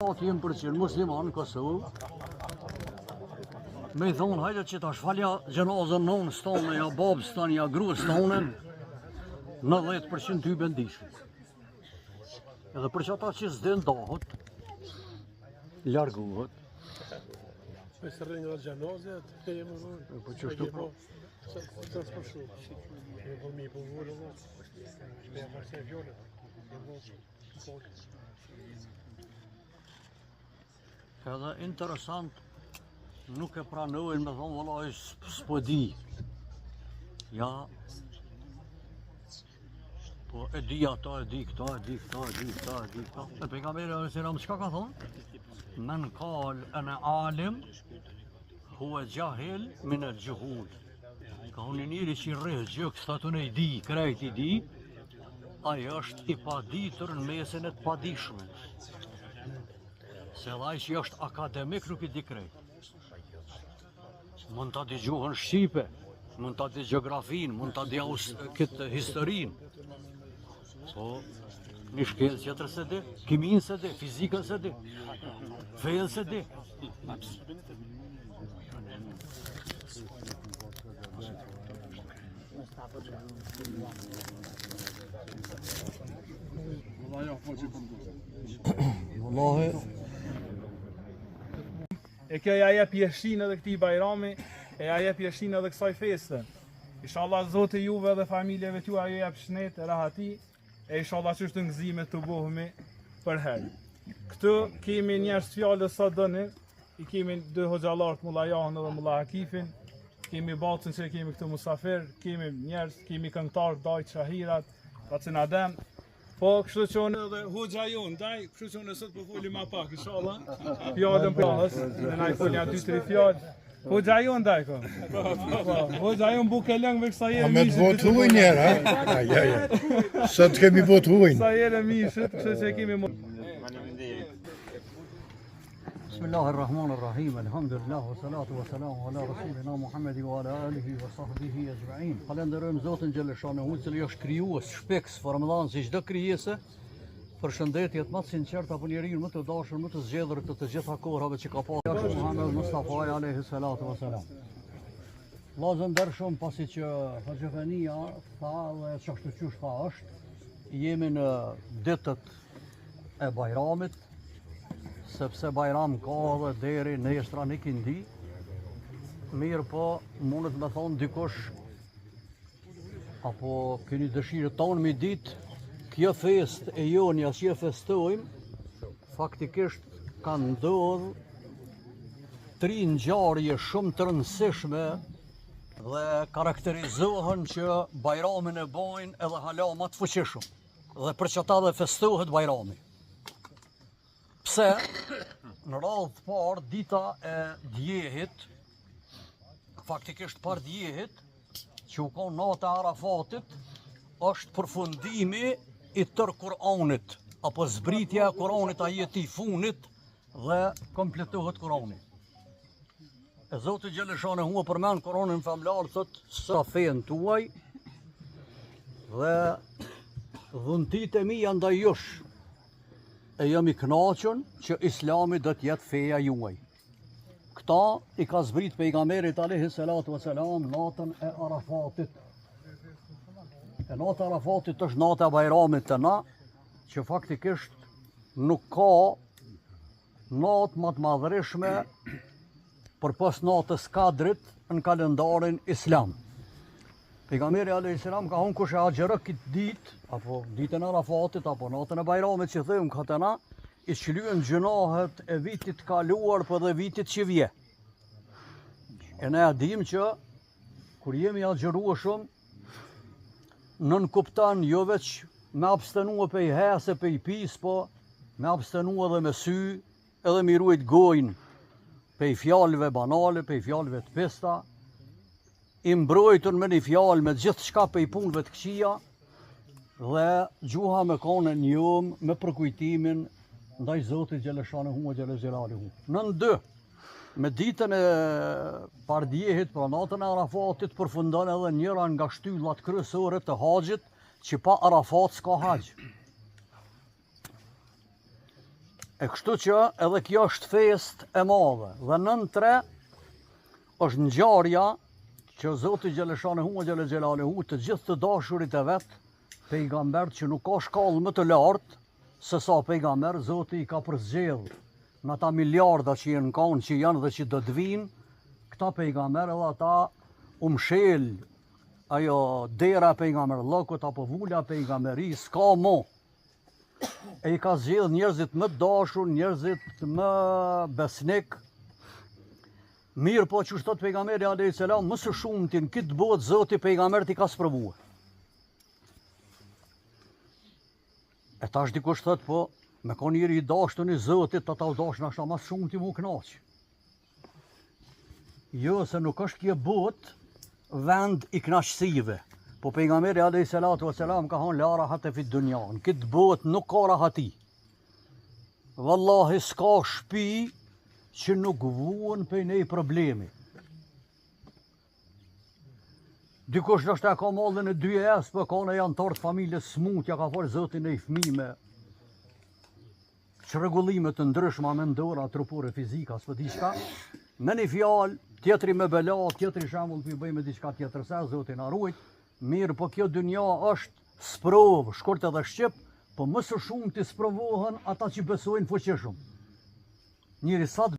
Atë jem për qenë musliman në Kosovë. Me i thonë, hajde që ta shfalja gjenazën nënë stone, ja babës stone, ja gruës stone, 90% ty bendishme. Edhe për që ata që s'den dahët, largohet. Me së rrinë dhe gjenazët, të jemë vërë. Po që shtu pro? Të s'për shumë. E po mi po vërë dhe. Me e përse e fjole. Edhe interesant, nuk e pranojnë me thonë, vëllai s'po di. Ja, po e di ata, e di këta, e di këta, e di këta, e di këta. E pejgamberi alayhis salam çka ka thonë? Men qal ana alim huwa jahil min al-juhul. Ka unë njëri që i rreth gjë statun e i di, krejt i di, ai është i paditur në mesin e të padishme. Se ai që është akademik nuk i di krejt. Mund ta di gjuhën shqipe, mund ta di gjeografinë, mund ta di këtë historinë. Po, një shkencë tjetër se di, kimin se di, fizikën se di, fejen se di. Wallahi, e kjo ja jep jeshin edhe këtij bajrami, e ja jep jeshin edhe kësaj feste. Inshallah Zoti juve dhe familjeve tuaja ju jep shëndet, rahati, e inshallah që është ngëzime të bohemi për herë. Këtu kemi njerëz fjalës sa doni, i kemi dy hoxhallar të Mulla Jahën dhe Mulla Hakifin, kemi Bacën që kemi këtu musafir, kemi njerëz, kemi këngëtar, dajt, shahirat, Racin Adem. Po, kështu që unë edhe hoxha jonë, daj, kështu që unë sot po foli ma pak, inshallah. Fjallën për ahës, dhe na i foli a 2-3 fjallë. Hoxha jonë, daj, ko. Hoxha jonë buke lëngë kësa jere mishët. A me të votu ujnë njerë, ha? Ja. Sot kemi votu ujnë. Kësa jere mishët, kështu që kemi më... Bismillahirrahmanirrahim, alhamdulillah, wa salatu wa salamu ala rasulina Muhammedi wa ala alihi wa sahbihi ajma'in. Falenderojmë Zotin Gjeleshanehu, cili është krijues shpeks, formëdhan si çdo krijese. Përshëndetje më të sinqert apo njeriu më të dashur, më të zgjedhur të gjitha kohërave që ka pasur Muhammed Mustafa alayhi salatu wa salam. Vllazën ndershëm, pasi që Hoxhefenia tha dhe çashtu qysh tha është, jemi në ditët e Bajramit, sepse Bajram ka dhe deri nesër në kindi. Mirë po, mundet me thonë dikush, apo keni dëshirë tonë me ditë, kjo fest e jonja që e festojmë, faktikisht kanë ndodhë 3 ngjarje shumë të rëndësishme dhe karakterizohen që Bajramin e bojnë edhe hala më të fuqishëm. Dhe për që ta dhe festohet Bajrami. Pse, në radhë të parë, dita e djehit, faktikisht par djehit, që u ka nata e Arafatit, është përfundimi i tërë Kur'anit, apo zbritja e Kur'anit a jeti funit dhe kompletohet Kur'ani. E Zoti Gjeleshanehu përmend Kur'anin famlar, thot sa fen tuaj dhe dhuntit e mia ndaj jush. E jam i kënaqur që Islami do të jetë feja juaj. Këta i ka zbrit pejgamberit alayhi salatu wa salam natën e Arafatit. E nata e Arafatit është nata e Bajramit të na, që faktikisht nuk ka natë më të madhërishme përpas natës Kadrit në kalendarin Islam. Pejgamberi alayhis salam ka thonë kush e agjerë këtë ditë, apo ditën e Arafatit, apo natën e Bajramit që thëmë këtëna, i shlyhen gjunahet e vitit kaluar për dhe vitit që vje. E ne dim që, kur jemi agjerueshëm, nën kuptan jo veç me abstenua pe i hese, pe i pis, po me abstenua dhe me sy, edhe me ruajt gojnë, pe i fjalëve banale, pe i fjalëve të pesta, i mbrojtur me një fjalë me gjithë shka pe i punëve të këqija dhe gjuha me kone njëm me përkujtimin ndaj Zotit Gjeleshanehu e Gjeleshanehu. Nën 2, me ditën e pardjehit, pra natën e Arafatit, përfundon edhe njëra nga shtyllat kryesore të haxhit, që pa Arafat s'ka haxh. E kështu që edhe kjo është fest e madhe. Dhe nën 3 është ngjarja që Zoti Gjeleshanihu Gjele Gjelaluhu të gjithë të dashurit e vet, pejgambert që nuk ka shkallë më të lartë se sa pejgamber, Zoti i ka përzgjedh në ata miliarda që jenë kanë, që janë dhe që do të vinë, këta pejgamber edhe ata umshel ajo dera pejgamber llokut apo vula pejgamberi, s'ka mo. E i ka zgjedh njerëzit më dashur, njerëzit më besnik. Mirë po që thot pejgamberi alayhis salam, më së shumtin këtë botë Zoti pejgambert i ka sprovuar. E tash dikush thot po, me ka njëri i dashur i Zotit, ta dash na më shumti mu knaq. Jo, se nuk është kjo botë vend i knaqësive. Po pejgamberi alayhis salatu wassalam ka thonë la rahate fi dunya. Në këtë botë nuk ka rahati. Wallahi s'ka shtëpi që nuk vuan për nej problemi. Dikush nështë e ka mallën e 2S, për ka në janë tartë familjes smutja, ka forë Zotin e i fëmijë me çrregullime të ndryshma mendore, trupore, fizika, s'po diçka. Me një fjalë, tjetri me bela, tjetri shembull të bëjmë diçka tjetër se Zoti na ruaj. Mirë, po kjo dynja është sprovë, shkurt edhe shqip, po më së shumti sprovohen ata që besojnë fuqishëm. Njëri sa të